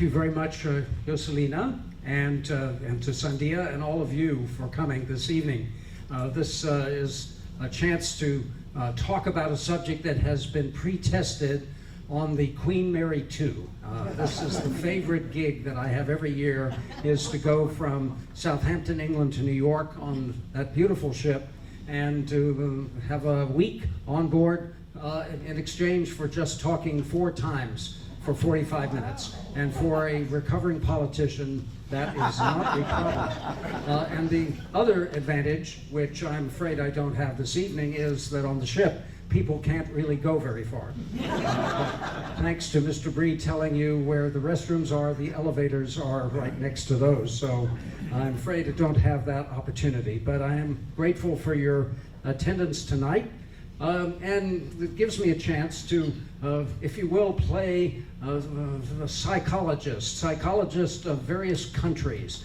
thank you very much, Joselina, and to Sandia and all of you for coming this evening. This is a chance to talk about a subject that has been pre-tested on the Queen Mary 2. This is the favorite gig that I have every year, is to go from Southampton, England to New York on that beautiful ship and to have a week on board in exchange for just talking 4 times for 45 minutes. And for a recovering politician, that is not a problem. And the other advantage, which I'm afraid I don't have this evening, is that on the ship, people can't really go very far. Thanks to Mr. Bree telling you where the restrooms are, the elevators are right next to those. So I'm afraid I don't have that opportunity, but I am grateful for your attendance tonight. And it gives me a chance to, if you will, play a psychologist of various countries.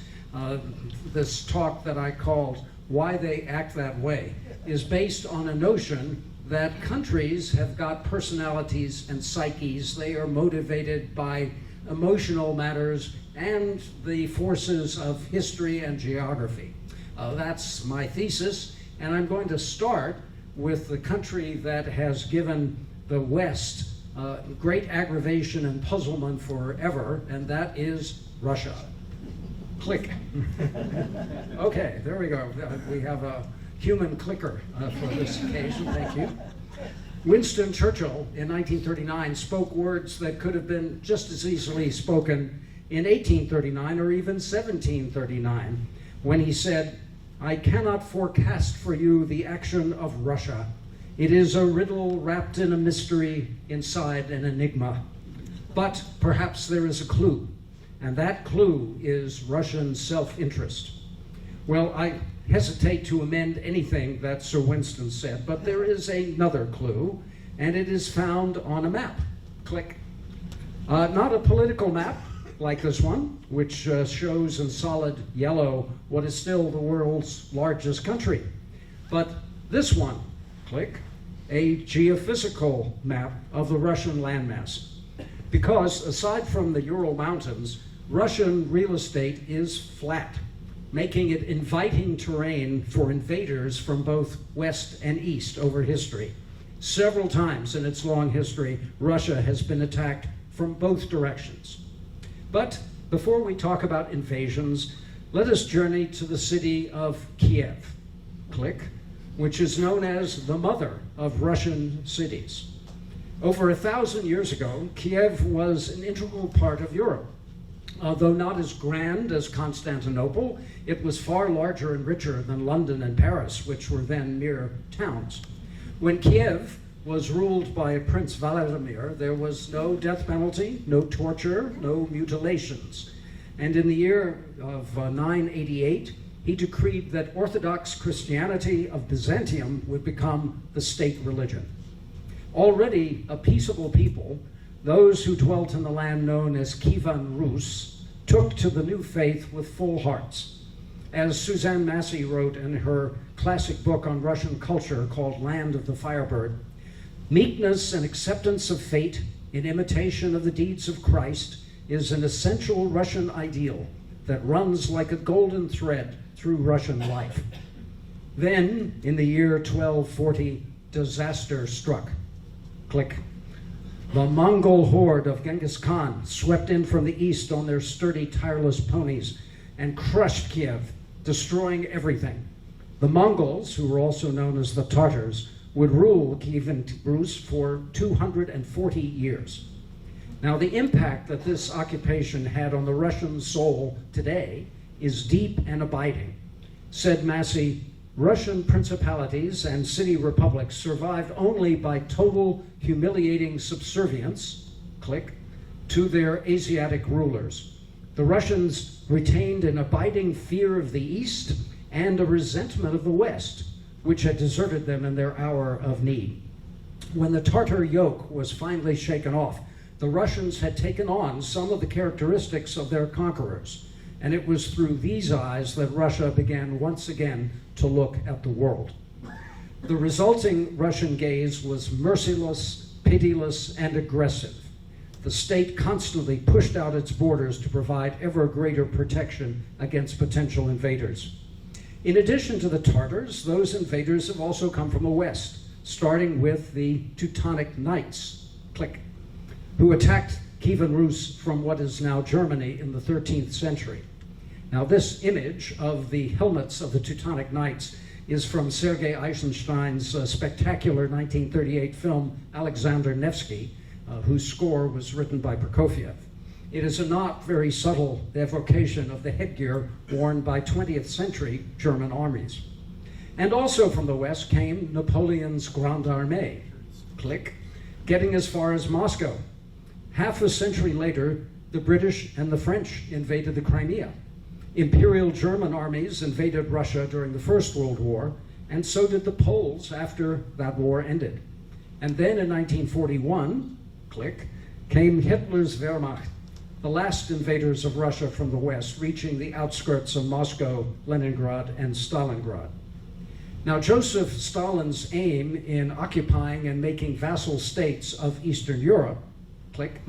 This talk that I called Why They Act That Way is based on a notion that countries have got personalities and psyches. They are motivated by emotional matters and the forces of history and geography. That's my thesis, and I'm going to start with the country that has given the West great aggravation and puzzlement forever, and that is Russia. Click. Okay, there we go. We have a human clicker for this occasion, thank you. Winston Churchill in 1939 spoke words that could have been just as easily spoken in 1839 or even 1739, when he said, "I cannot forecast for you the action of Russia. It is a riddle wrapped in a mystery inside an enigma. But perhaps there is a clue, and that clue is Russian self-interest." Well, I hesitate to amend anything that Sir Winston said, but there is another clue, and it is found on a map. Click. Not a political map like this one, which shows in solid yellow what is still the world's largest country. But this one, click, a geophysical map of the Russian landmass. Because aside from the Ural Mountains, Russian real estate is flat, making it inviting terrain for invaders from both west and east over history. Several times in its long history, Russia has been attacked from both directions. But before we talk about invasions, let us journey to the city of Kiev, click, which is known as the mother of Russian cities. Over 1,000 years ago, Kiev was an integral part of Europe. Though not as grand as Constantinople, it was far larger and richer than London and Paris, which were then mere towns. When Kiev was ruled by Prince Vladimir, there was no death penalty, no torture, no mutilations. And in the year of 988, he decreed that Orthodox Christianity of Byzantium would become the state religion. Already a peaceable people, those who dwelt in the land known as Kievan Rus took to the new faith with full hearts. As Suzanne Massey wrote in her classic book on Russian culture called Land of the Firebird, meekness and acceptance of fate in imitation of the deeds of Christ is an essential Russian ideal that runs like a golden thread through Russian life. Then, in the year 1240, disaster struck. Click. The Mongol horde of Genghis Khan swept in from the east on their sturdy, tireless ponies and crushed Kiev, destroying everything. The Mongols, who were also known as the Tartars, would rule Kievan Rus for 240 years. Now, the impact that this occupation had on the Russian soul today is deep and abiding. Said Massey, Russian principalities and city republics survived only by total humiliating subservience, click, to their Asiatic rulers. The Russians retained an abiding fear of the East and a resentment of the West, which had deserted them in their hour of need. When the Tartar yoke was finally shaken off, the Russians had taken on some of the characteristics of their conquerors, and it was through these eyes that Russia began once again to look at the world. The resulting Russian gaze was merciless, pitiless, and aggressive. the state constantly pushed out its borders to provide ever greater protection against potential invaders. In addition to the Tartars, those invaders have also come from the west, starting with the Teutonic Knights, click, who attacked Kievan Rus from what is now Germany in the 13th century. Now, this image of the helmets of the Teutonic Knights is from Sergei Eisenstein's spectacular 1938 film Alexander Nevsky, whose score was written by Prokofiev. It is a not very subtle evocation of the headgear worn by 20th century German armies. And also from the west came Napoleon's Grande Armée, click, getting as far as Moscow. Half a century later, the British and the French invaded the Crimea. Imperial German armies invaded Russia during the First World War, and so did the Poles after that war ended. And then in 1941, click, came Hitler's Wehrmacht, the last invaders of Russia from the west, reaching the outskirts of Moscow, Leningrad, and Stalingrad. Now, Joseph Stalin's aim in occupying and making vassal states of Eastern Europe, click,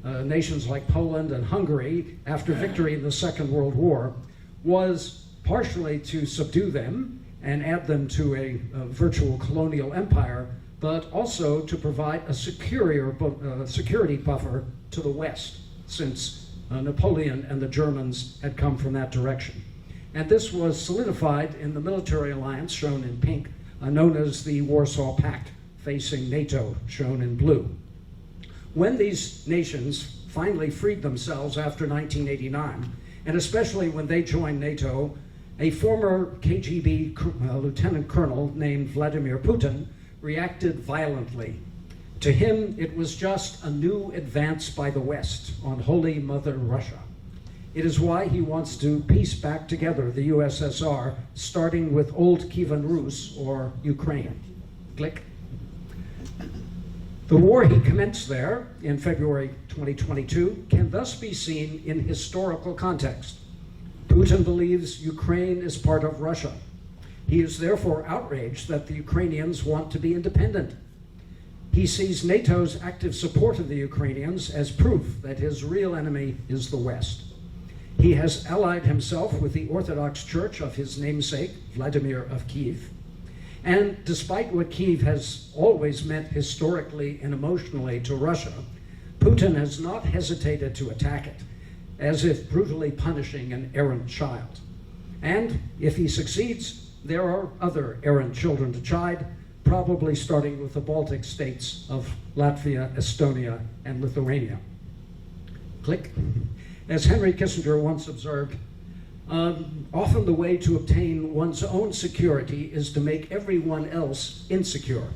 nations like Poland and Hungary after victory in the Second World War, was partially to subdue them and add them to a virtual colonial empire, but also to provide a security buffer to the West, since Napoleon and the Germans had come from that direction. And this was solidified in the military alliance, shown in pink, known as the Warsaw Pact, facing NATO, shown in blue. When these nations finally freed themselves after 1989, and especially when they joined NATO, a former KGB lieutenant colonel named Vladimir Putin reacted violently. To him, it was just a new advance by the West on Holy Mother Russia. It is why he wants to piece back together the USSR, starting with old Kievan Rus, or Ukraine. Click. The war he commenced there in February 2022 can thus be seen in historical context. Putin believes Ukraine is part of Russia. He is therefore outraged that the Ukrainians want to be independent. He sees NATO's active support of the Ukrainians as proof that his real enemy is the West. He has allied himself with the Orthodox Church of his namesake, Vladimir of Kiev. And despite what Kiev has always meant historically and emotionally to Russia, Putin has not hesitated to attack it, as if brutally punishing an errant child. And if he succeeds, there are other errant children to chide, probably starting with the Baltic states of Latvia, Estonia, and Lithuania. Click. As Henry Kissinger once observed, often the way to obtain one's own security is to make everyone else insecure.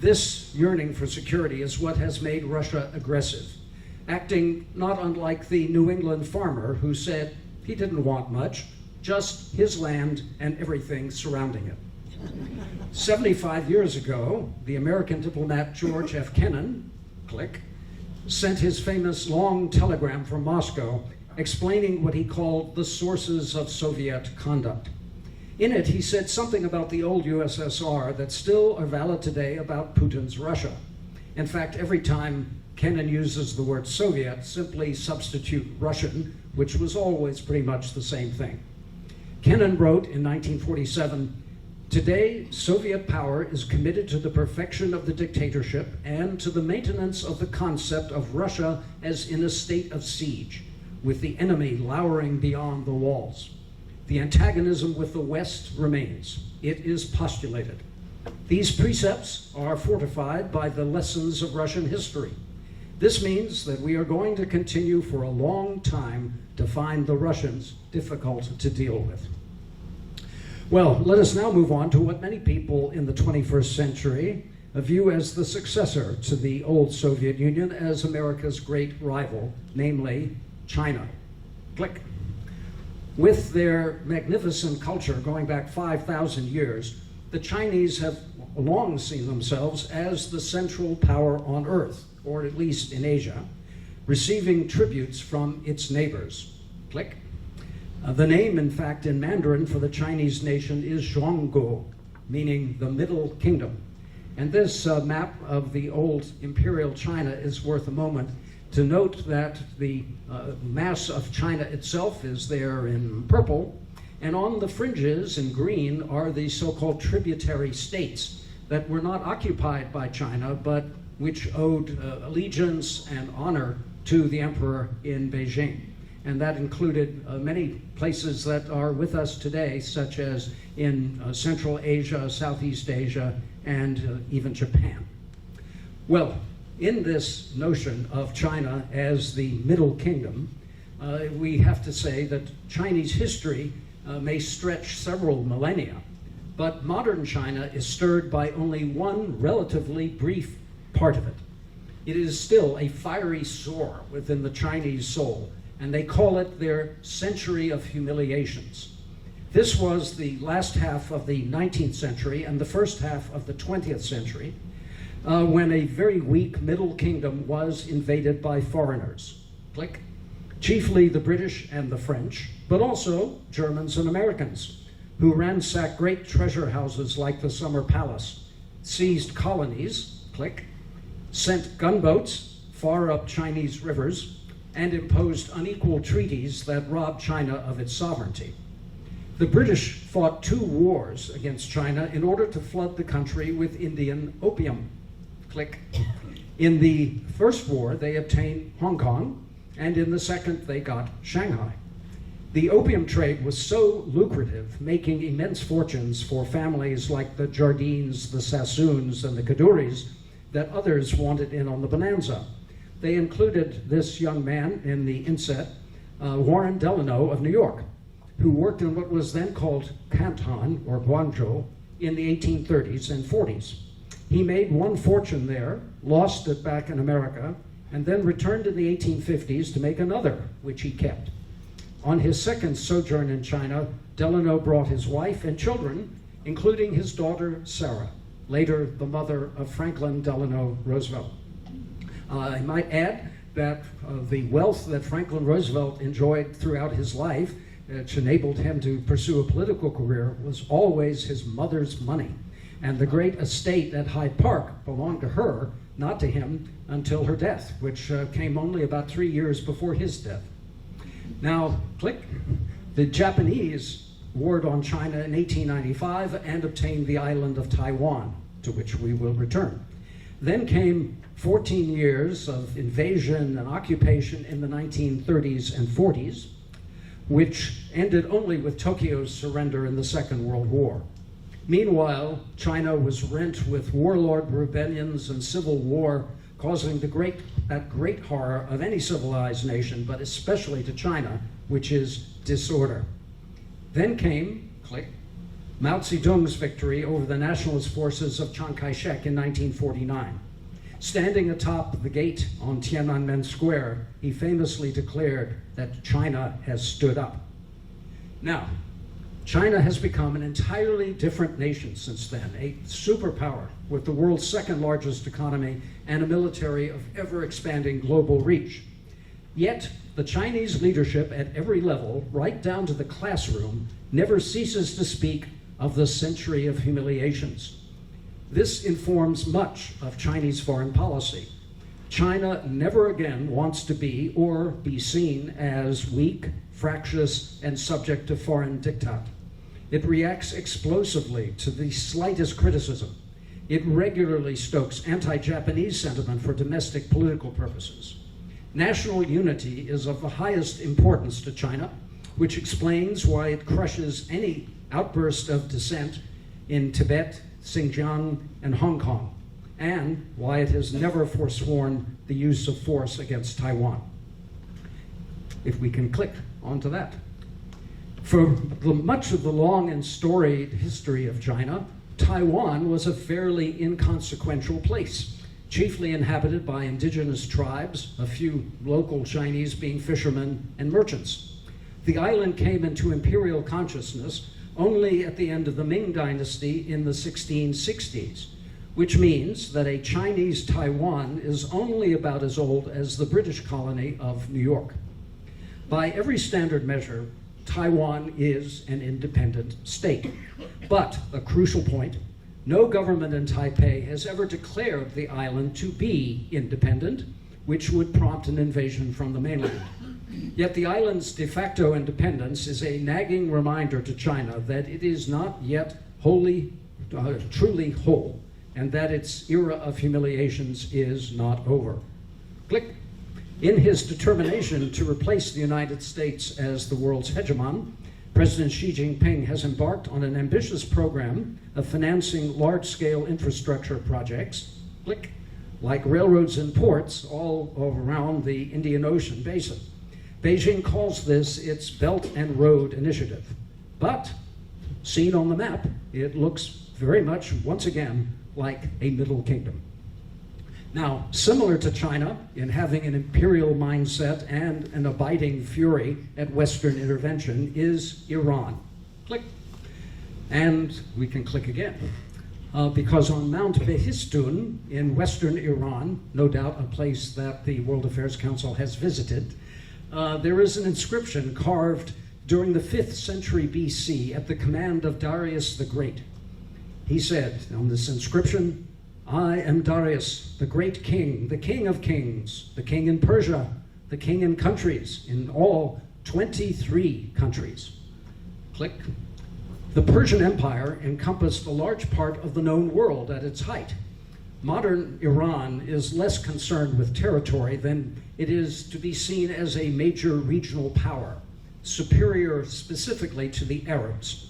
This yearning for security is what has made Russia aggressive, acting not unlike the New England farmer who said he didn't want much, just his land and everything surrounding it. 75 years ago, the American diplomat George F. Kennan, click, sent his famous long telegram from Moscow explaining what he called the sources of Soviet conduct. In it, he said something about the old USSR that still are valid today about Putin's Russia. In fact, every time Kennan uses the word Soviet, simply substitute Russian, which was always pretty much the same thing. Kennan wrote in 1947, "Today, Soviet power is committed to the perfection of the dictatorship and to the maintenance of the concept of Russia as in a state of siege, with the enemy lowering beyond the walls. The antagonism with the West remains. It is postulated. These precepts are fortified by the lessons of Russian history. This means that we are going to continue for a long time to find the Russians difficult to deal with." Well, let us now move on to what many people in the 21st century view as the successor to the old Soviet Union as America's great rival, namely China. Click. With their magnificent culture going back 5,000 years, the Chinese have long seen themselves as the central power on Earth, or at least in Asia, receiving tributes from its neighbors. Click. The name, in fact, in Mandarin for the Chinese nation is Zhongguo, meaning the Middle Kingdom. And this map of the old imperial China is worth a moment to note that the mass of China itself is there in purple, and on the fringes in green are the so-called tributary states that were not occupied by China, but which owed allegiance and honor to the emperor in Beijing. And that included many places that are with us today, such as in Central Asia, Southeast Asia, and even Japan. Well, in this notion of China as the Middle Kingdom, we have to say that Chinese history may stretch several millennia, but modern China is stirred by only one relatively brief part of it. It is still a fiery sore within the Chinese soul, and they call it their century of humiliations. This was the last half of the 19th century and the first half of the 20th century, when a very weak Middle Kingdom was invaded by foreigners. Click. Chiefly the British and the French, but also Germans and Americans, who ransacked great treasure houses like the Summer Palace, seized colonies, click, sent gunboats far up Chinese rivers, and imposed unequal treaties that robbed China of its sovereignty. The British fought 2 wars against China in order to flood the country with Indian opium. Click. In the first war, they obtained Hong Kong, and in the second, they got Shanghai. The opium trade was so lucrative, making immense fortunes for families like the Jardines, the Sassoons, and the Kaduris, that others wanted in on the bonanza. They included this young man in the inset, Warren Delano of New York, who worked in what was then called Canton, or Guangzhou, in the 1830s and 40s. He made one fortune there, lost it back in America, and then returned in the 1850s to make another, which he kept. On his second sojourn in China, Delano brought his wife and children, including his daughter, Sarah, later the mother of Franklin Delano Roosevelt. I might add that the wealth that Franklin Roosevelt enjoyed throughout his life, which enabled him to pursue a political career, was always his mother's money. And the great estate at Hyde Park belonged to her, not to him, until her death, which came only about 3 years before his death. Now, click. The Japanese warred on China in 1895 and obtained the island of Taiwan, to which we will return. Then came 14 years of invasion and occupation in the 1930s and 40s, which ended only with Tokyo's surrender in the Second World War. Meanwhile, China was rent with warlord rebellions and civil war, causing that great horror of any civilized nation, but especially to China, which is disorder. Then came, click, Mao Zedong's victory over the nationalist forces of Chiang Kai-shek in 1949. Standing atop the gate on Tiananmen Square, he famously declared that China has stood up. Now, China has become an entirely different nation since then, a superpower with the world's second largest economy and a military of ever-expanding global reach. Yet, the Chinese leadership at every level, right down to the classroom, never ceases to speak of the century of humiliations. This informs much of Chinese foreign policy. China never again wants to be or be seen as weak, fractious, and subject to foreign diktat. It reacts explosively to the slightest criticism. It regularly stokes anti-Japanese sentiment for domestic political purposes. National unity is of the highest importance to China, which explains why it crushes any outburst of dissent in Tibet, Xinjiang, and Hong Kong, and why it has never forsworn the use of force against Taiwan. If we can click onto that. For much of the long and storied history of China, Taiwan was a fairly inconsequential place, chiefly inhabited by indigenous tribes, a few local Chinese being fishermen and merchants. The island came into imperial consciousness only at the end of the Ming Dynasty in the 1660s, which means that a Chinese Taiwan is only about as old as the British colony of New York. By every standard measure, Taiwan is an independent state. But a crucial point, No government in Taipei has ever declared the island to be independent, which would prompt an invasion from the mainland. Yet the island's de facto independence is a nagging reminder to China that it is not yet truly whole, and that its era of humiliations is not over. Click. In his determination to replace the United States as the world's hegemon, President Xi Jinping has embarked on an ambitious program of financing large-scale infrastructure projects, click, like railroads and ports all around the Indian Ocean basin. Beijing calls this its Belt and Road Initiative. But, seen on the map, it looks very much, once again, like a Middle Kingdom. Now, similar to China in having an imperial mindset and an abiding fury at Western intervention is Iran. Click. And we can click again. Because on Mount Behistun in Western Iran, no doubt a place that the World Affairs Council has visited, there is an inscription carved during the 5th century BC at the command of Darius the Great. He said on this inscription, "I am Darius, the great king, the king of kings, the king in Persia, the king in countries, in all 23 countries." Click. The Persian Empire encompassed a large part of the known world at its height. Modern Iran is less concerned with territory than it is to be seen as a major regional power, superior specifically to the Arabs.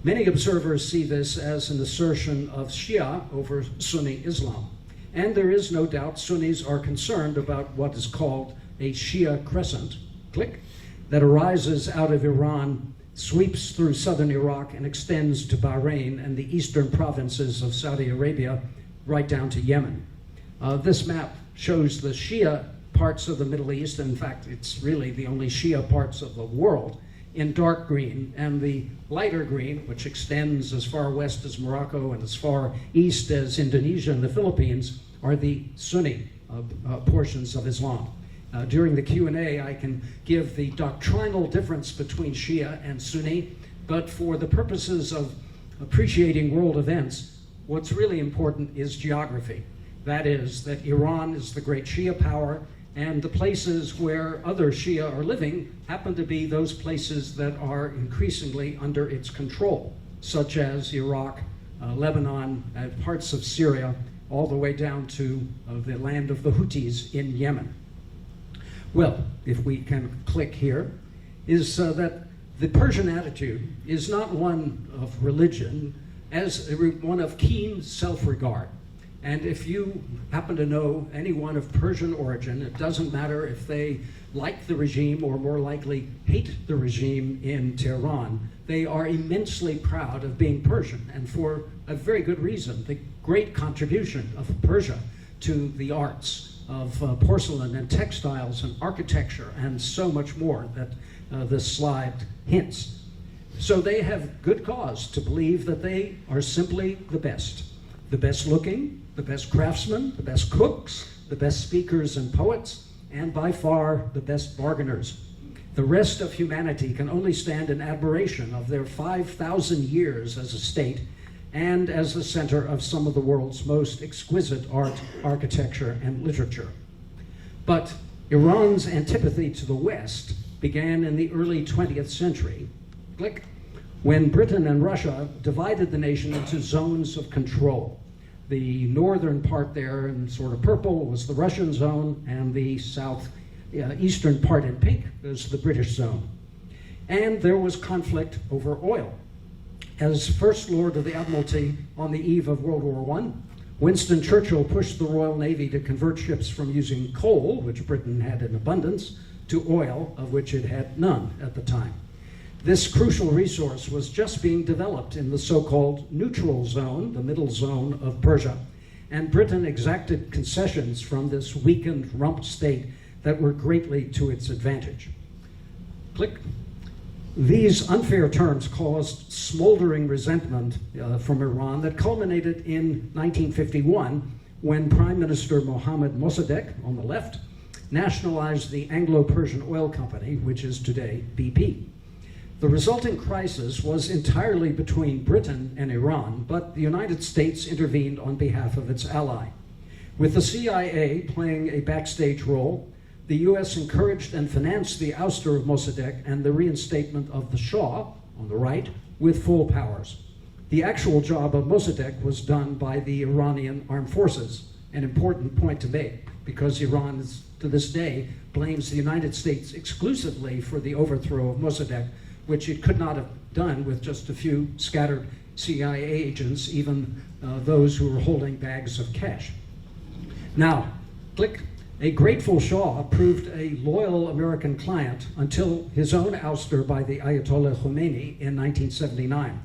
Many observers see this as an assertion of Shia over Sunni Islam. And there is no doubt Sunnis are concerned about what is called a Shia crescent, click, that arises out of Iran, sweeps through southern Iraq, and extends to Bahrain and the eastern provinces of Saudi Arabia, right down to Yemen. This map shows the Shia parts of the Middle East. In fact, it's really the only Shia parts of the world in dark green, and the lighter green, which extends as far west as Morocco and as far east as Indonesia and the Philippines, are the Sunni portions of Islam. During the Q&A, I can give the doctrinal difference between Shia and Sunni, but for the purposes of appreciating world events, what's really important is geography. That is, that Iran is the great Shia power, and the places where other Shia are living happen to be those places that are increasingly under its control, such as Iraq, Lebanon, and parts of Syria, all the way down to the land of the Houthis in Yemen. Well, if we can click here, is that the Persian attitude is not one of religion, as one of keen self-regard. And if you happen to know anyone of Persian origin, it doesn't matter if they like the regime or more likely hate the regime in Tehran, they are immensely proud of being Persian, and for a very good reason. The great contribution of Persia to the arts of porcelain and textiles and architecture and so much more that this slide hints. So they have good cause to believe that they are simply the best looking, the best craftsmen, the best cooks, the best speakers and poets, and by far the best bargainers. The rest of humanity can only stand in admiration of their 5,000 years as a state and as the center of some of the world's most exquisite art, architecture, and literature. But Iran's antipathy to the West began in the early 20th century, click, when Britain and Russia divided the nation into zones of control. The northern part there in sort of purple was the Russian zone, and the eastern part in pink was the British zone. And there was conflict over oil. As First Lord of the Admiralty on the eve of World War I, Winston Churchill pushed the Royal Navy to convert ships from using coal, which Britain had in abundance, to oil, of which it had none at the time. This crucial resource was just being developed in the so-called neutral zone, the middle zone of Persia, and Britain exacted concessions from this weakened rump state that were greatly to its advantage. Click. These unfair terms caused smoldering resentment from Iran that culminated in 1951 when Prime Minister Mohammad Mossadegh, on the left, nationalized the Anglo-Persian Oil Company, which is today BP. The resulting crisis was entirely between Britain and Iran, but the United States intervened on behalf of its ally. With the CIA playing a backstage role, the US encouraged and financed the ouster of Mossadegh and the reinstatement of the Shah, on the right, with full powers. The actual job of Mossadegh was done by the Iranian armed forces, an important point to make, because Iran, to this day, blames the United States exclusively for the overthrow of Mossadegh, which it could not have done with just a few scattered CIA agents, even those who were holding bags of cash. Now, click. A grateful Shah proved a loyal American client until his own ouster by the Ayatollah Khomeini in 1979.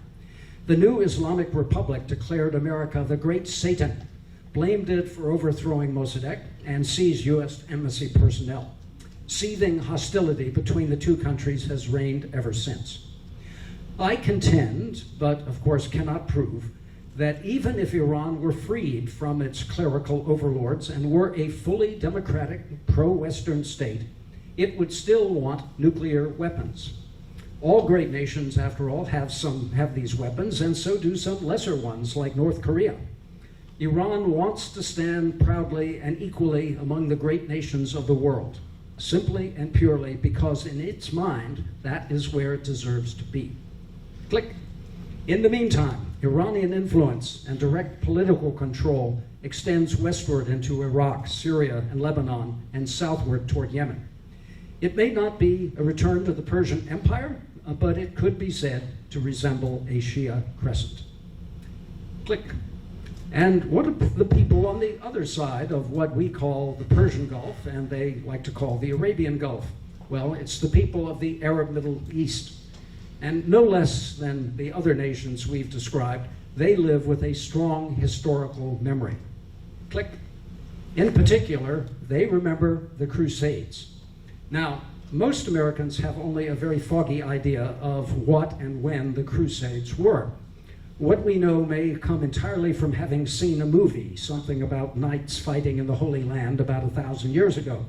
The new Islamic Republic declared America the Great Satan, blamed it for overthrowing Mossadegh, and seized US embassy personnel. Seething hostility between the two countries has reigned ever since. I contend, but of course cannot prove, that even if Iran were freed from its clerical overlords and were a fully democratic, pro-Western state, it would still want nuclear weapons. All great nations, after all, have these weapons, and so do some lesser ones, like North Korea. Iran wants to stand proudly and equally among the great nations of the world, simply and purely because in its mind, that is where it deserves to be. Click. In the meantime, Iranian influence and direct political control extends westward into Iraq, Syria, and Lebanon, and southward toward Yemen. It may not be a return to the Persian Empire, but it could be said to resemble a Shia crescent. Click. And what are the people on the other side of what we call the Persian Gulf, and they like to call the Arabian Gulf? Well, it's the people of the Arab Middle East. And no less than the other nations we've described, they live with a strong historical memory. Click. In particular, they remember the Crusades. Now, most Americans have only a very foggy idea of what and when the Crusades were. What we know may come entirely from having seen a movie, something about knights fighting in the Holy Land about 1,000 years ago.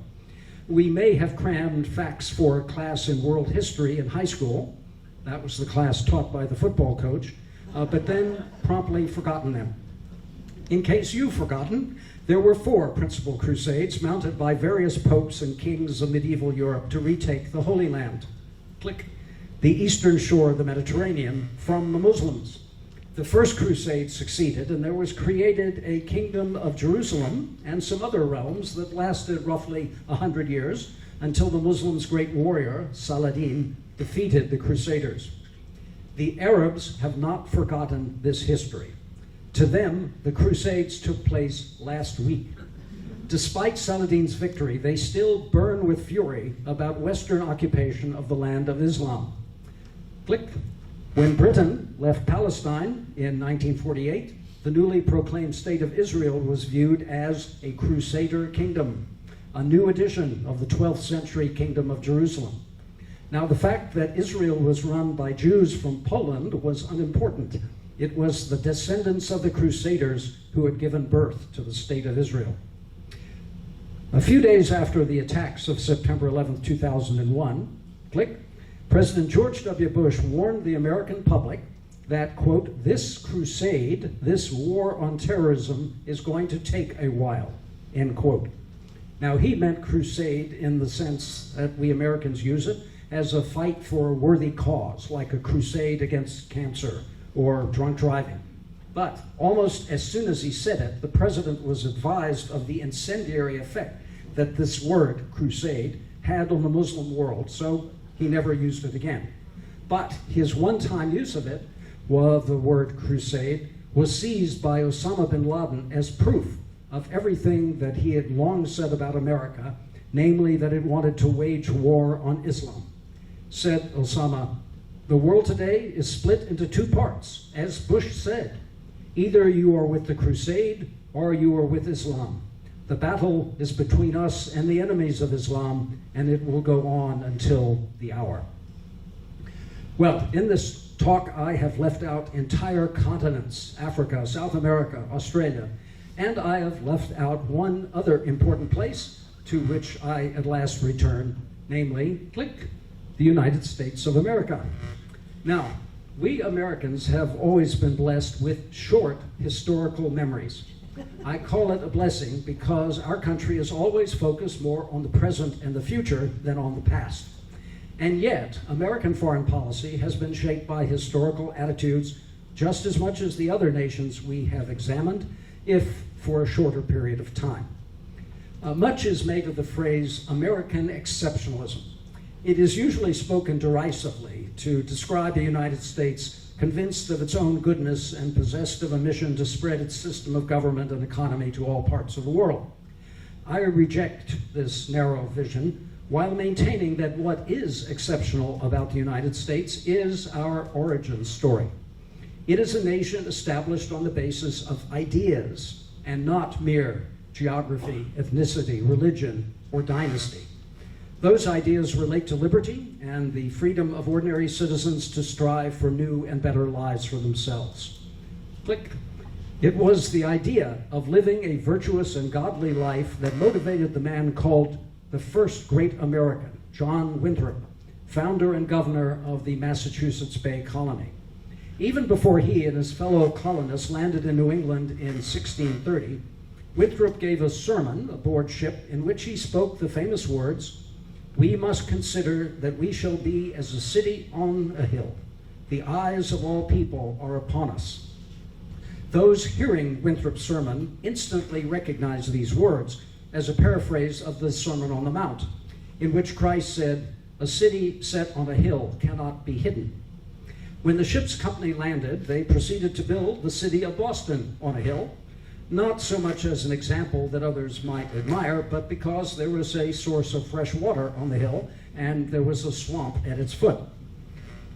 We may have crammed facts for a class in world history in high school. That was the class taught by the football coach, but then promptly forgotten them. In case you've forgotten, there were 4 principal crusades mounted by various popes and kings of medieval Europe to retake the Holy Land. Click. The eastern shore of the Mediterranean from the Muslims. The first crusade succeeded, and there was created a kingdom of Jerusalem and some other realms that lasted roughly 100 years until the Muslims' great warrior, Saladin, defeated the Crusaders. The Arabs have not forgotten this history. To them, the Crusades took place last week. Despite Saladin's victory, they still burn with fury about Western occupation of the land of Islam. Click. When Britain left Palestine in 1948, the newly proclaimed State of Israel was viewed as a Crusader kingdom, a new edition of the 12th century Kingdom of Jerusalem. Now, the fact that Israel was run by Jews from Poland was unimportant. It was the descendants of the Crusaders who had given birth to the State of Israel. A few days after the attacks of September 11, 2001, click, President George W. Bush warned the American public that, quote, this crusade, this war on terrorism is going to take a while, end quote. Now, he meant crusade in the sense that we Americans use it, as a fight for a worthy cause, like a crusade against cancer or drunk driving. But almost as soon as he said it, the president was advised of the incendiary effect that this word, crusade, had on the Muslim world, so he never used it again. But his one-time use of it, the word crusade, was seized by Osama bin Laden as proof of everything that he had long said about America, namely that it wanted to wage war on Islam. Said Osama, the world today is split into 2 parts, as Bush said. Either you are with the crusade or you are with Islam. The battle is between us and the enemies of Islam, and it will go on until the hour. Well, in this talk, I have left out entire continents, Africa, South America, Australia, and I have left out one other important place to which I at last return, namely, click, the United States of America. Now, we Americans have always been blessed with short historical memories. I call it a blessing because our country is always focused more on the present and the future than on the past. And yet, American foreign policy has been shaped by historical attitudes just as much as the other nations we have examined, if for a shorter period of time. Much is made of the phrase American exceptionalism. It is usually spoken derisively to describe the United States convinced of its own goodness and possessed of a mission to spread its system of government and economy to all parts of the world. I reject this narrow vision while maintaining that what is exceptional about the United States is our origin story. It is a nation established on the basis of ideas and not mere geography, ethnicity, religion, or dynasty. Those ideas relate to liberty and the freedom of ordinary citizens to strive for new and better lives for themselves. Click. It was the idea of living a virtuous and godly life that motivated the man called the first great American, John Winthrop, founder and governor of the Massachusetts Bay Colony. Even before he and his fellow colonists landed in New England in 1630, Winthrop gave a sermon aboard ship in which he spoke the famous words, "We must consider that we shall be as a city on a hill. The eyes of all people are upon us." Those hearing Winthrop's sermon instantly recognized these words as a paraphrase of the Sermon on the Mount, in which Christ said, "A city set on a hill cannot be hidden." When the ship's company landed, they proceeded to build the city of Boston on a hill, not so much as an example that others might admire, but because there was a source of fresh water on the hill and there was a swamp at its foot.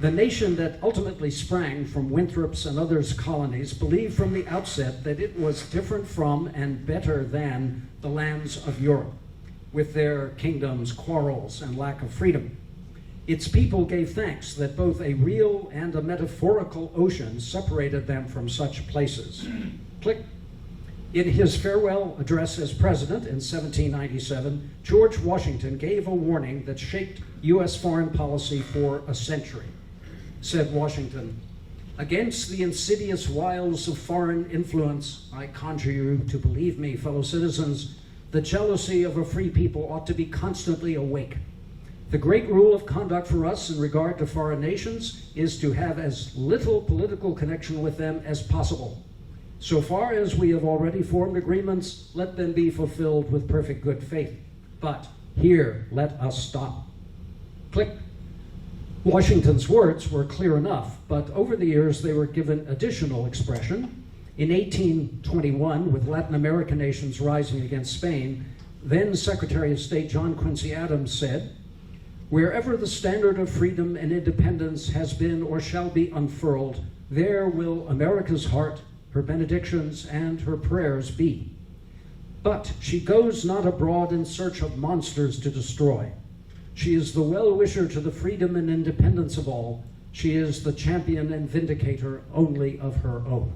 The nation that ultimately sprang from Winthrop's and others' colonies believed from the outset that it was different from and better than the lands of Europe, with their kingdoms, quarrels, and lack of freedom. Its people gave thanks that both a real and a metaphorical ocean separated them from such places. Click. In his farewell address as president in 1797, George Washington gave a warning that shaped U.S. foreign policy for a century. Said Washington, "Against the insidious wiles of foreign influence, I conjure you to believe me, fellow citizens, the jealousy of a free people ought to be constantly awake. The great rule of conduct for us in regard to foreign nations is to have as little political connection with them as possible. So far as we have already formed agreements, let them be fulfilled with perfect good faith. But here, let us stop." Click. Washington's words were clear enough, but over the years they were given additional expression. In 1821, with Latin American nations rising against Spain, then Secretary of State John Quincy Adams said, "Wherever the standard of freedom and independence has been or shall be unfurled, there will America's heart, her benedictions, and her prayers be. But she goes not abroad in search of monsters to destroy. She is the well-wisher to the freedom and independence of all. She is the champion and vindicator only of her own."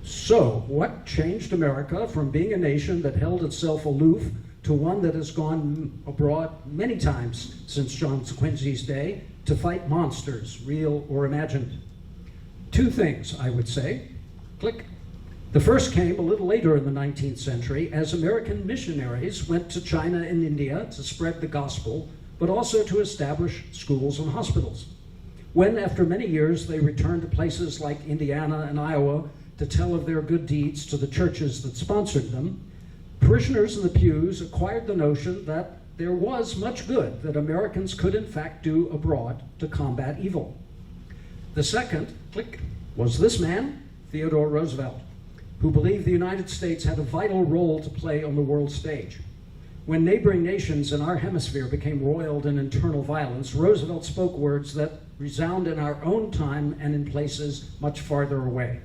So, what changed America from being a nation that held itself aloof to one that has gone abroad many times since John Quincy's day to fight monsters, real or imagined? Two things, I would say. Click. The first came a little later in the 19th century as American missionaries went to China and India to spread the gospel, but also to establish schools and hospitals. When, after many years, they returned to places like Indiana and Iowa to tell of their good deeds to the churches that sponsored them, parishioners in the pews acquired the notion that there was much good that Americans could in fact do abroad to combat evil. The second, click, was this man, Theodore Roosevelt, who believed the United States had a vital role to play on the world stage. When neighboring nations in our hemisphere became roiled in internal violence, Roosevelt spoke words that resound in our own time and in places much farther away.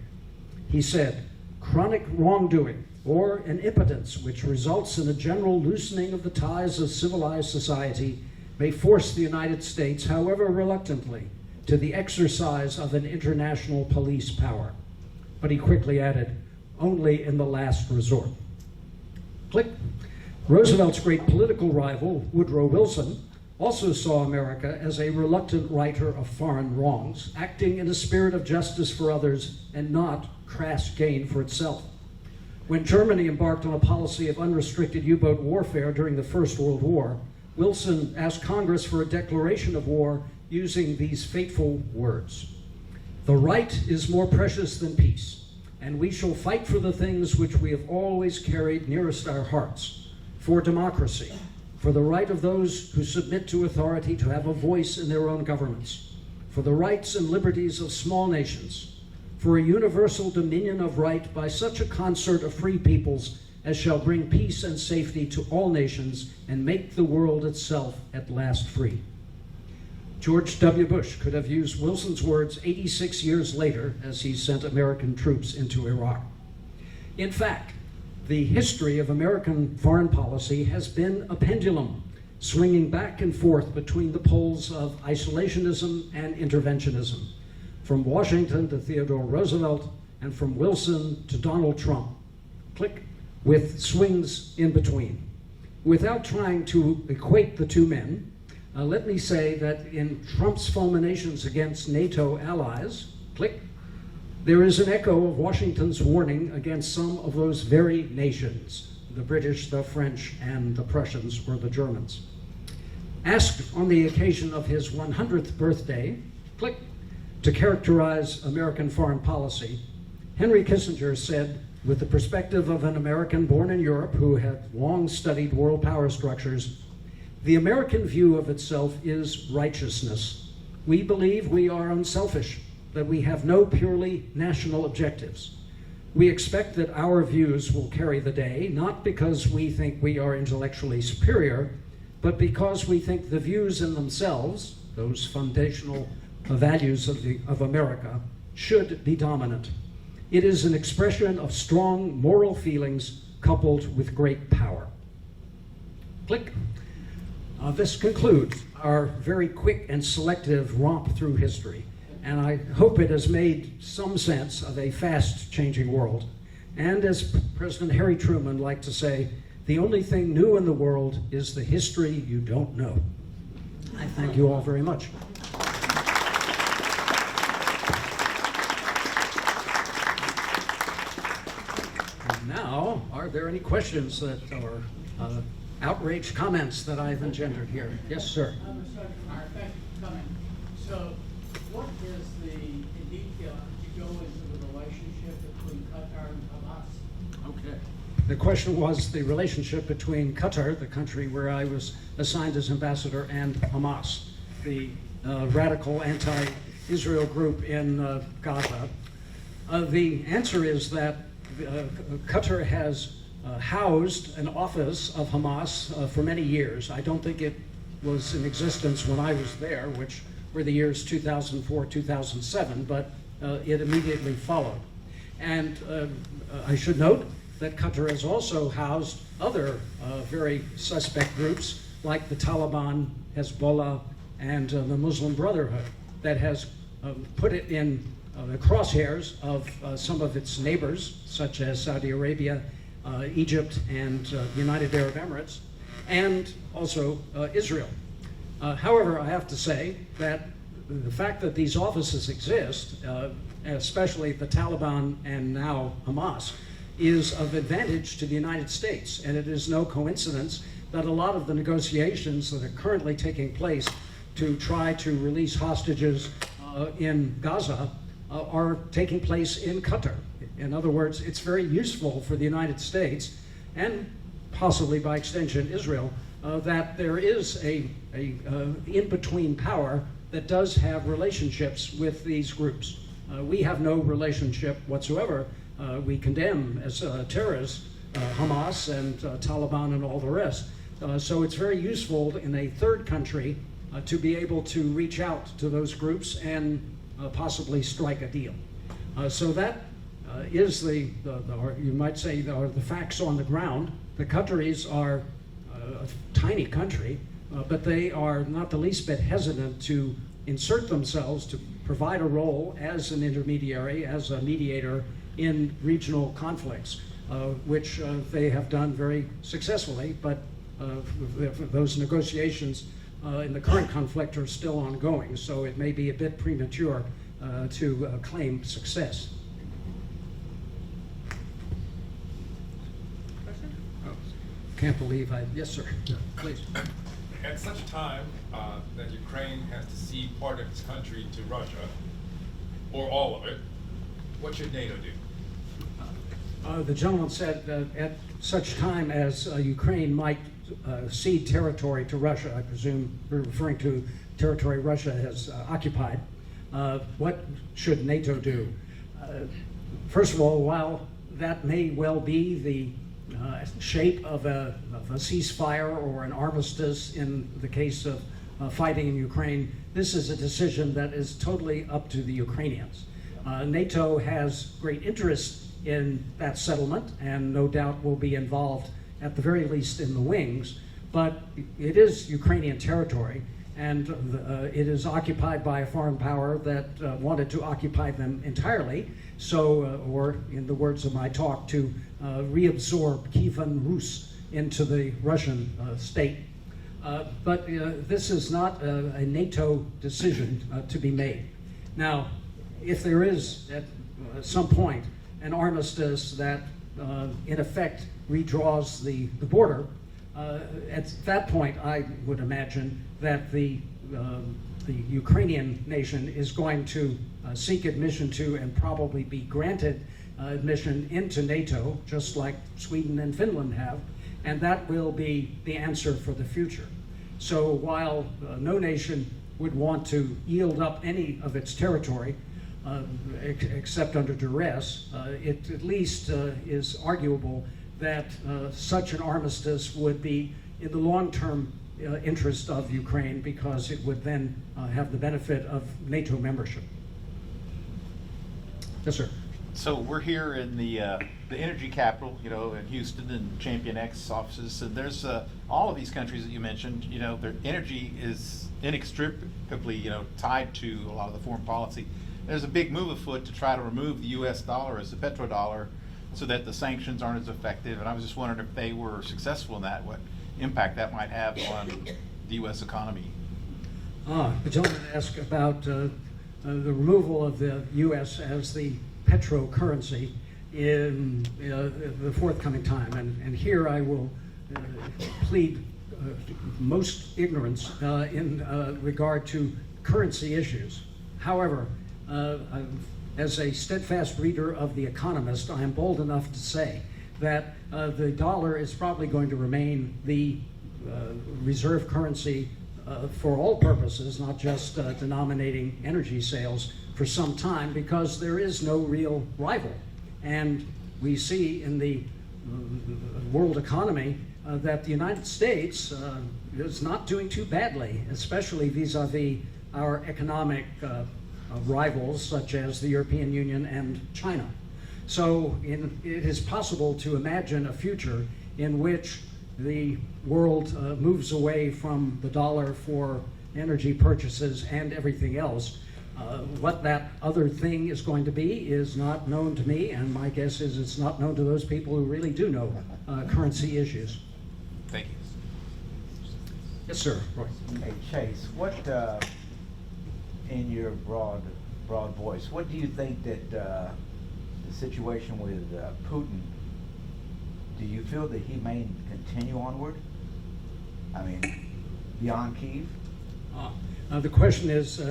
He said, "Chronic wrongdoing, or an impotence which results in a general loosening of the ties of civilized society, may force the United States, however reluctantly, to the exercise of an international police power." But he quickly added, "only in the last resort." Click. Roosevelt's great political rival, Woodrow Wilson, also saw America as a reluctant righter of foreign wrongs, acting in a spirit of justice for others and not crass gain for itself. When Germany embarked on a policy of unrestricted U-boat warfare during the First World War, Wilson asked Congress for a declaration of war using these fateful words: "The right is more precious than peace, and we shall fight for the things which we have always carried nearest our hearts, for democracy, for the right of those who submit to authority to have a voice in their own governments, for the rights and liberties of small nations, for a universal dominion of right by such a concert of free peoples as shall bring peace and safety to all nations and make the world itself at last free." George W. Bush could have used Wilson's words 86 years later as he sent American troops into Iraq. In fact, the history of American foreign policy has been a pendulum, swinging back and forth between the poles of isolationism and interventionism, from Washington to Theodore Roosevelt, and from Wilson to Donald Trump, click, with swings in between. Without trying to equate the two men, let me say that in Trump's fulminations against NATO allies, click, there is an echo of Washington's warning against some of those very nations, the British, the French, and the Prussians, or the Germans. Asked on the occasion of his 100th birthday, click, to characterize American foreign policy, Henry Kissinger said, with the perspective of an American born in Europe who had long studied world power structures, "The American view of itself is righteousness. We believe we are unselfish, that we have no purely national objectives. We expect that our views will carry the day, not because we think we are intellectually superior, but because we think the views in themselves, those foundational values of America, should be dominant. It is an expression of strong moral feelings coupled with great power." Click. This concludes our very quick and selective romp through history, and I hope it has made some sense of a fast-changing world. And as President Harry Truman liked to say, the only thing new in the world is the history you don't know. I thank you all very much. And now, are there any questions that are outraged comments that I've engendered here? Yes, sir. Mr. Untermeyer, thank you for coming. So, what is in detail, could you go into the relationship between Qatar and Hamas? Okay. The question was the relationship between Qatar, the country where I was assigned as ambassador, and Hamas, the radical anti-Israel group in Gaza. The answer is that Qatar has housed an office of Hamas for many years. I don't think it was in existence when I was there, which were the years 2004, 2007, but it immediately followed. And I should note that Qatar has also housed other very suspect groups like the Taliban, Hezbollah, and the Muslim Brotherhood that has put it in the crosshairs of some of its neighbors, such as Saudi Arabia, Egypt, and the United Arab Emirates, and also Israel. However, I have to say that the fact that these offices exist, especially the Taliban and now Hamas, is of advantage to the United States, and it is no coincidence that a lot of the negotiations that are currently taking place to try to release hostages in Gaza are taking place in Qatar. In other words, it's very useful for the United States, and possibly by extension Israel, that there is a in-between power that does have relationships with these groups. We have no relationship whatsoever. We condemn as terrorists Hamas and Taliban and all the rest. So it's very useful in a third country to be able to reach out to those groups and possibly strike a deal. So that is you might say, the facts on the ground. The Qataris are a tiny country, but they are not the least bit hesitant to insert themselves to provide a role as an intermediary, as a mediator in regional conflicts, which they have done very successfully, but those negotiations in the current conflict are still ongoing, so it may be a bit premature to claim success. Question? Can't believe yes, sir. Please. At such a time that Ukraine has to cede part of its country to Russia, or all of it, what should NATO do? The gentleman said at such time as Ukraine might cede territory to Russia, I presume we're referring to territory Russia has occupied, what should NATO do? First of all, while that may well be the shape of a ceasefire or an armistice in the case of fighting in Ukraine, this is a decision that is totally up to the Ukrainians. NATO has great interest in that settlement and no doubt will be involved at the very least in the wings, but it is Ukrainian territory and it is occupied by a foreign power that wanted to occupy them entirely, so, or in the words of my talk, to reabsorb Kievan Rus into the Russian state. But this is not a NATO decision to be made. Now, if there is at some point an armistice that in effect redraws the border, at that point I would imagine that the Ukrainian nation is going to seek admission to and probably be granted admission into NATO, just like Sweden and Finland have, and that will be the answer for the future. So while no nation would want to yield up any of its territory, except under duress, it at least is arguable that such an armistice would be in the long-term interest of Ukraine because it would then have the benefit of NATO membership. Yes, sir. So we're here in the energy capital, you know, in Houston and Champion X offices, and there's all of these countries that you mentioned. You know, their energy is inextricably, you know, tied to a lot of the foreign policy. There's a big move afoot to try to remove the U.S. dollar as the petrodollar, so that the sanctions aren't as effective. And I was just wondering if they were successful in that, what impact that might have on the U.S. economy. The gentleman asked about the removal of the U.S. as the petro currency in the forthcoming time. And here I will plead most ignorance in regard to currency issues. However, as a steadfast reader of The Economist, I am bold enough to say that the dollar is probably going to remain the reserve currency for all purposes, not just denominating energy sales, for some time, because there is no real rival. And we see in the world economy that the United States is not doing too badly, especially vis-a-vis our economic rivals such as the European Union and China. So it is possible to imagine a future in which the world moves away from the dollar for energy purchases and everything else. What that other thing is going to be is not known to me, and my guess is it's not known to those people who really do know currency issues. Thank you. Yes, sir. Roy. Hey, Chase, what, in your broad voice, what do you think that the situation with Putin, do you feel that he may continue onward? I mean, beyond Kyiv? The question is,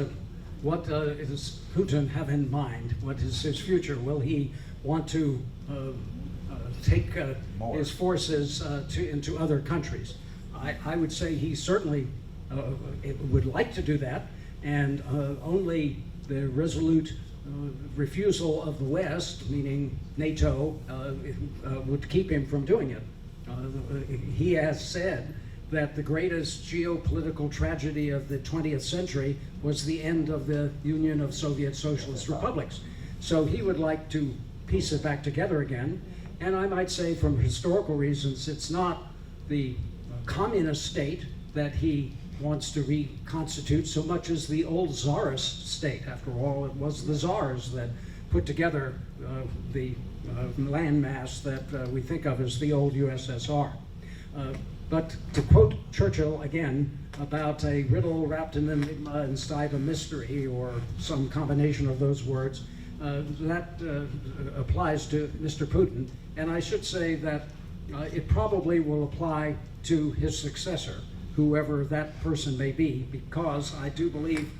what does Putin have in mind? What is his future? Will he want to take his forces into other countries? I would say he certainly would like to do that, and only the resolute refusal of the West, meaning NATO, would keep him from doing it. He has said that the greatest geopolitical tragedy of the 20th century was the end of the Union of Soviet Socialist Republics. So he would like to piece it back together again. And I might say, from historical reasons, it's not the communist state that he wants to reconstitute so much as the old czarist state. After all, it was the czars that put together the landmass that we think of as the old USSR. But to quote Churchill again about a riddle wrapped in an enigma inside a mystery, or some combination of those words, that applies to Mr. Putin. And I should say that it probably will apply to his successor, whoever that person may be, because I do believe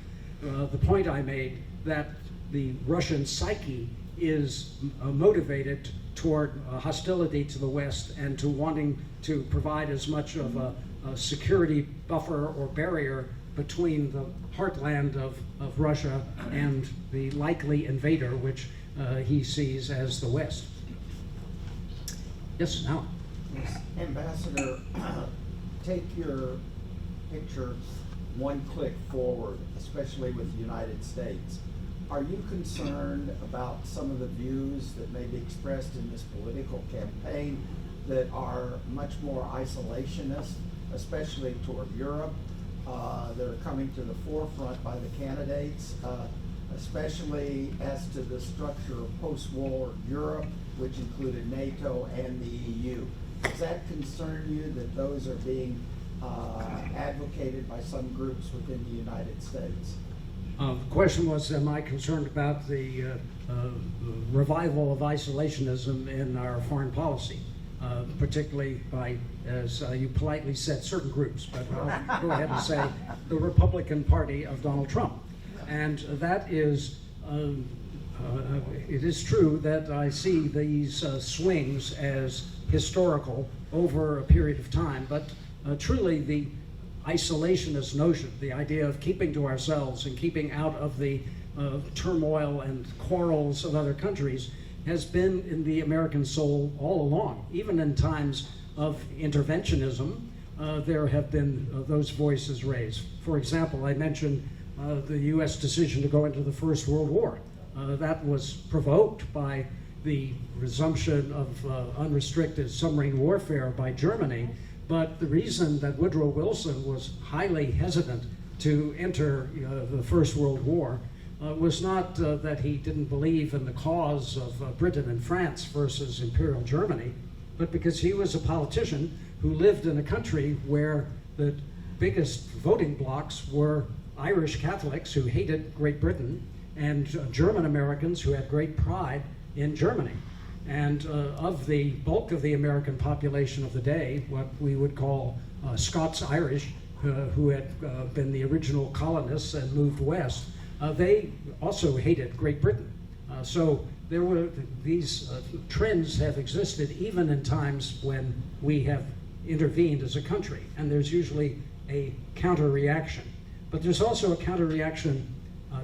the point I made that the Russian psyche is motivated toward hostility to the West and to wanting to provide as much of a security buffer or barrier between the heartland of Russia and the likely invader, which he sees as the West. Yes, now. Yes. Ambassador, take your picture one click forward, especially with the United States. Are you concerned about some of the views that may be expressed in this political campaign that are much more isolationist, especially toward Europe, that are coming to the forefront by the candidates, especially as to the structure of post-war Europe, which included NATO and the EU? Does that concern you that those are being advocated by some groups within the United States? The question was, am I concerned about the revival of isolationism in our foreign policy, particularly by, as you politely said, certain groups, but I'll go ahead and say the Republican Party of Donald Trump. And that is, it is true that I see these swings as historical over a period of time, but truly the isolationist notion, the idea of keeping to ourselves and keeping out of the turmoil and quarrels of other countries, has been in the American soul all along. Even in times of interventionism, there have been those voices raised. For example, I mentioned the U.S. decision to go into the First World War. That was provoked by the resumption of unrestricted submarine warfare by Germany. But the reason that Woodrow Wilson was highly hesitant to enter the First World War was not that he didn't believe in the cause of Britain and France versus Imperial Germany, but because he was a politician who lived in a country where the biggest voting blocs were Irish Catholics who hated Great Britain and German Americans who had great pride in Germany. And of the bulk of the American population of the day, what we would call Scots-Irish, who had been the original colonists and moved west, they also hated Great Britain. So there were these trends have existed even in times when we have intervened as a country, and there's usually a counter-reaction. But there's also a counter-reaction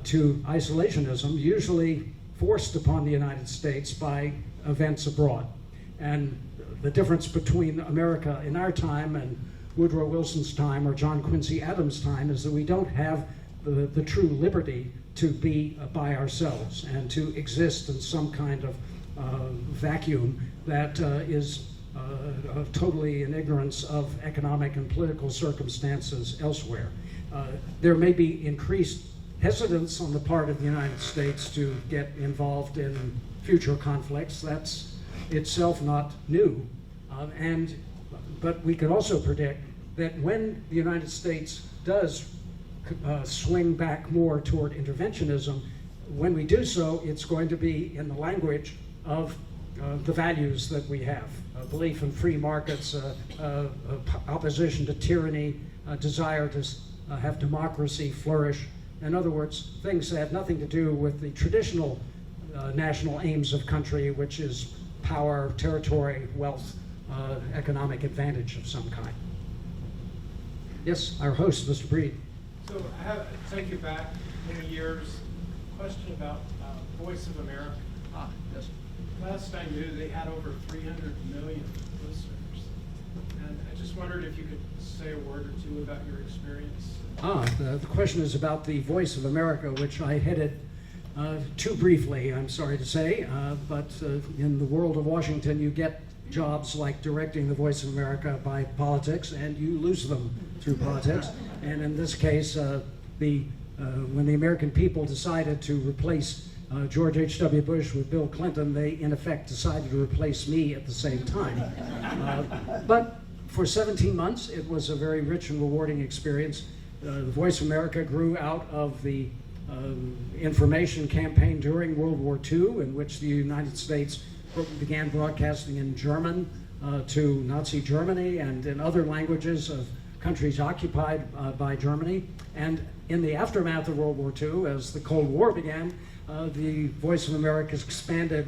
to isolationism, usually forced upon the United States by events abroad. And the difference between America in our time and Woodrow Wilson's time or John Quincy Adams' time is that we don't have the true liberty to be by ourselves and to exist in some kind of vacuum that is totally in ignorance of economic and political circumstances elsewhere. There may be increased hesitance on the part of the United States to get involved in future conflicts. That's itself not new. But we can also predict that when the United States does swing back more toward interventionism, when we do so, it's going to be in the language of the values that we have. Belief in free markets, opposition to tyranny, desire to have democracy flourish. In other words, things that have nothing to do with the traditional national aims of country, which is power, territory, wealth, economic advantage of some kind. Yes, our host, Mr. Breed. So I have to take you back many years. Question about Voice of America. Yes. Last I knew, they had over 300 million listeners. And I just wondered if you could say a word or two about your experience. The question is about the Voice of America, which I headed too briefly, I'm sorry to say, but in the world of Washington, you get jobs like directing the Voice of America by politics, and you lose them through politics. And in this case, when the American people decided to replace George H.W. Bush with Bill Clinton, they in effect decided to replace me at the same time. But For 17 months, it was a very rich and rewarding experience. The Voice of America grew out of the information campaign during World War II, in which the United States began broadcasting in German to Nazi Germany and in other languages of countries occupied by Germany. And in the aftermath of World War II, as the Cold War began, the Voice of America expanded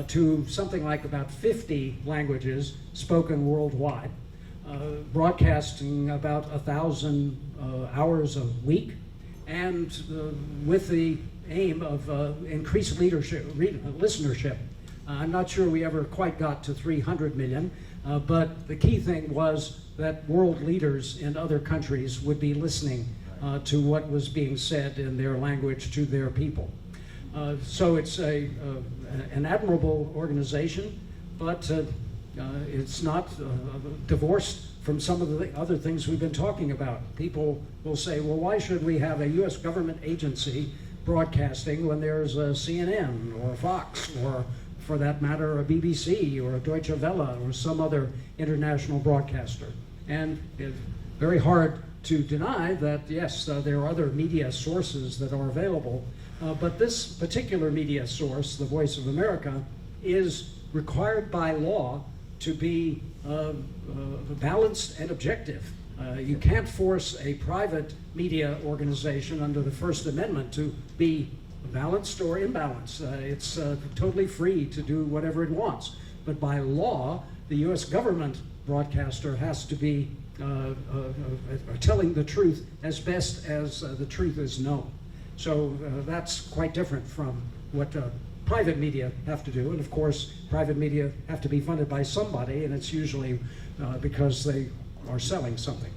to something like about 50 languages spoken worldwide, broadcasting about 1,000 hours a week, and with the aim of increased listenership. I'm not sure we ever quite got to 300 million, but the key thing was that world leaders in other countries would be listening to what was being said in their language to their people. So it's an admirable organization, but it's not divorced from some of the other things we've been talking about. People will say, well, why should we have a U.S. government agency broadcasting when there's a CNN or Fox, or for that matter, a BBC or a Deutsche Welle or some other international broadcaster? And it's very hard to deny that, yes, there are other media sources that are available, but this particular media source, the Voice of America, is required by law to be balanced and objective. You can't force a private media organization under the First Amendment to be balanced or imbalanced. It's totally free to do whatever it wants. But by law, the U.S. government broadcaster has to be telling the truth as best as the truth is known. So that's quite different from what private media have to do. And of course, private media have to be funded by somebody, and it's usually because they are selling something.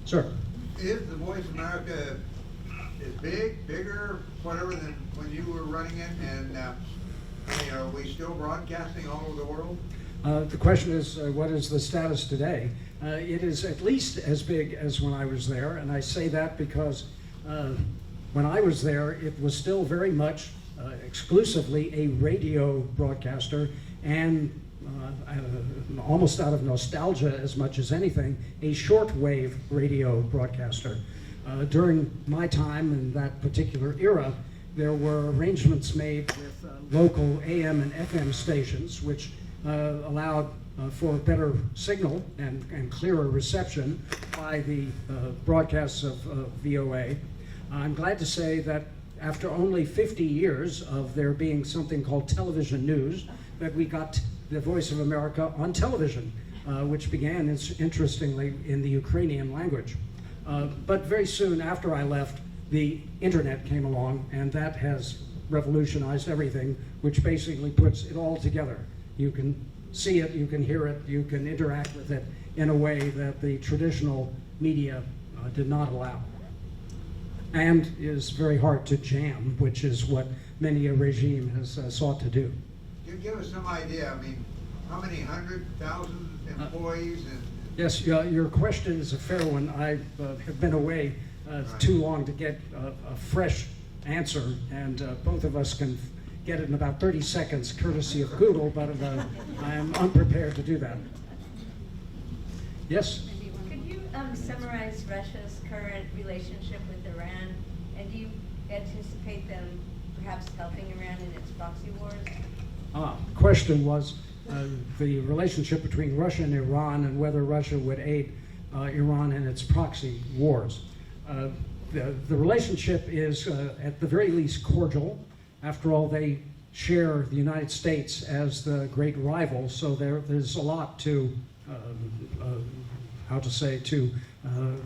Sir? Is the Voice of America is bigger, whatever, than when you were running it? And are we still broadcasting all over the world? The question is, what is the status today? It is at least as big as when I was there, and I say that because when I was there, it was still very much exclusively a radio broadcaster, and almost out of nostalgia as much as anything, a shortwave radio broadcaster. During my time in that particular era, there were arrangements made with local AM and FM stations, which allowed for better signal and clearer reception by the broadcasts of VOA. I'm glad to say that after only 50 years of there being something called television news, that we got the Voice of America on television, which began, interestingly, in the Ukrainian language. But very soon after I left, the internet came along, and that has revolutionized everything, which basically puts it all together. You can see it, you can hear it, you can interact with it in a way that the traditional media did not allow. And is very hard to jam, which is what many a regime has sought to do. Can you give us some idea? I mean, how many 100,000 employees? Yes, your question is a fair one. I have been away too long to get a fresh answer, and both of us can get it in about 30 seconds, courtesy of Google, but I am unprepared to do that. Yes? Could you summarize Russia's current relationship with Iran, and do you anticipate them perhaps helping Iran in its proxy wars? The question was the relationship between Russia and Iran, and whether Russia would aid Iran in its proxy wars. The relationship is at the very least cordial. After all, they share the United States as the great rival, so there's a lot to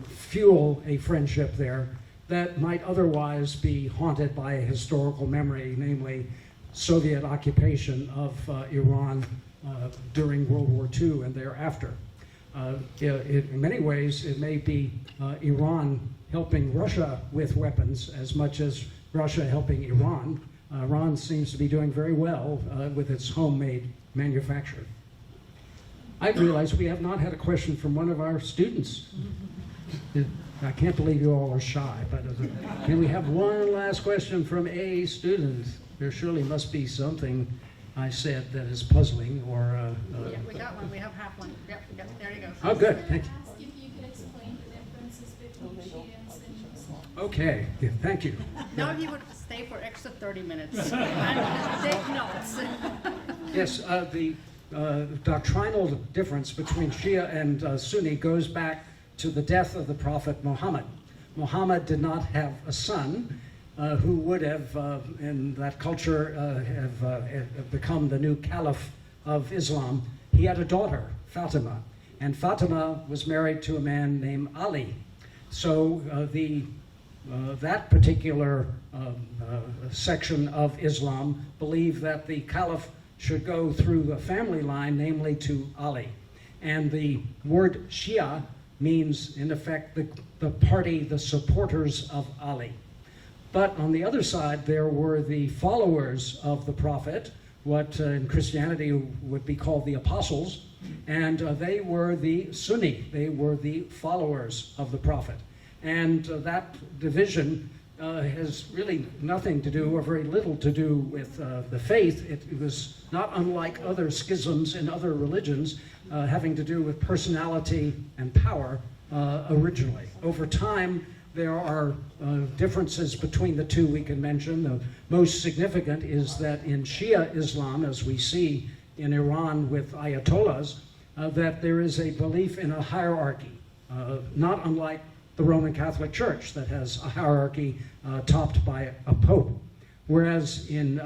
fuel a friendship there that might otherwise be haunted by a historical memory, namely Soviet occupation of Iran during World War II and thereafter. In many ways, it may be Iran helping Russia with weapons as much as Russia helping Iran. Iran seems to be doing very well with its homemade manufacturing. I realize we have not had a question from one of our students. I can't believe you all are shy, but can we have one last question from a student? There surely must be something I said that is puzzling or. Yeah, we got one. We have half one. Yep, there you go. Oh, good. Thank you. Ask if you could explain the differences between Shia and Sunni Muslim. Okay. Yeah, thank you. Now he would stay for extra 30 minutes. And take notes. Yes, the doctrinal difference between Shia and Sunni goes back to the death of the Prophet Muhammad. Muhammad did not have a son who would have, in that culture, have become the new caliph of Islam. He had a daughter, Fatima, and Fatima was married to a man named Ali. So that particular section of Islam believed that the caliph should go through the family line, namely to Ali. And the word Shia means, in effect, the party, the supporters of Ali. But on the other side, there were the followers of the Prophet, what in Christianity would be called the apostles, and they were the Sunni. They were the followers of the Prophet. And that division has really nothing to do, or very little to do, with the faith. It was not unlike other schisms in other religions, having to do with personality and power originally. Over time, there are differences between the two we can mention. The most significant is that in Shia Islam, as we see in Iran with Ayatollahs, that there is a belief in a hierarchy, not unlike the Roman Catholic Church that has a hierarchy topped by a pope. Whereas in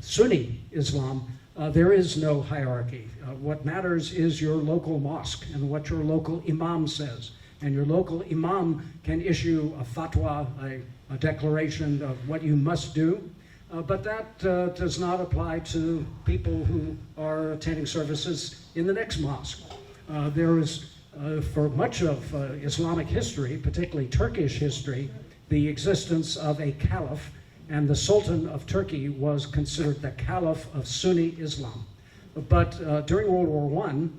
Sunni Islam, there is no hierarchy. What matters is your local mosque and what your local imam says. And your local imam can issue a fatwa, a declaration of what you must do, but that does not apply to people who are attending services in the next mosque. There is, for much of Islamic history, particularly Turkish history, the existence of a caliph, and the Sultan of Turkey was considered the caliph of Sunni Islam. But during World War I,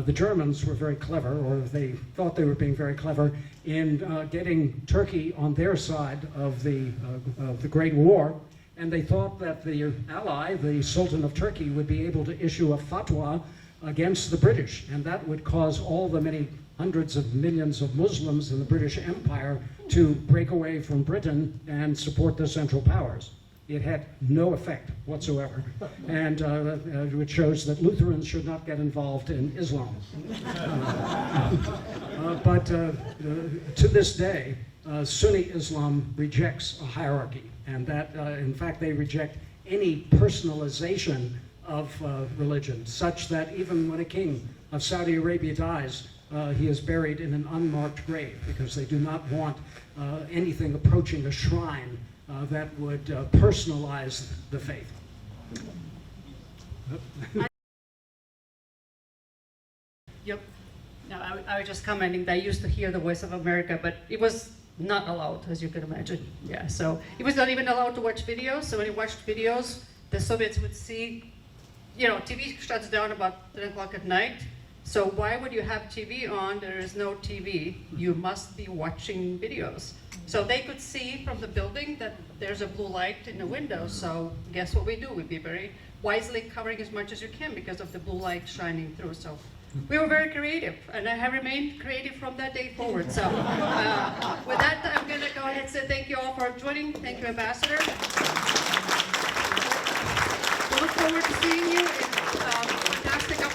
the Germans were very clever, or they thought they were being very clever, in getting Turkey on their side of the Great War, and they thought that the ally, the Sultan of Turkey, would be able to issue a fatwa against the British, and that would cause all the many hundreds of millions of Muslims in the British Empire to break away from Britain and support the Central Powers. It had no effect whatsoever, and which shows that Lutherans should not get involved in Islam. But to this day, Sunni Islam rejects a hierarchy, and that, in fact, they reject any personalization of religion, such that even when a king of Saudi Arabia dies, he is buried in an unmarked grave, because they do not want anything approaching a shrine that would personalize the faith. Yep. No, I was just commenting that I used to hear the Voice of America, but it was not allowed, as you can imagine. Yeah, so it was not even allowed to watch videos. So when you watched videos, the Soviets would see, you know, TV shuts down about 10 o'clock at night. So why would you have TV on? There is no TV. You must be watching videos. So they could see from the building that there's a blue light in the window. So guess what we do? We'd be very wisely covering as much as you can because of the blue light shining through. So we were very creative, and I have remained creative from that day forward. So with that, I'm going to go ahead and say thank you all for joining. Thank you, Ambassador. We look forward to seeing you in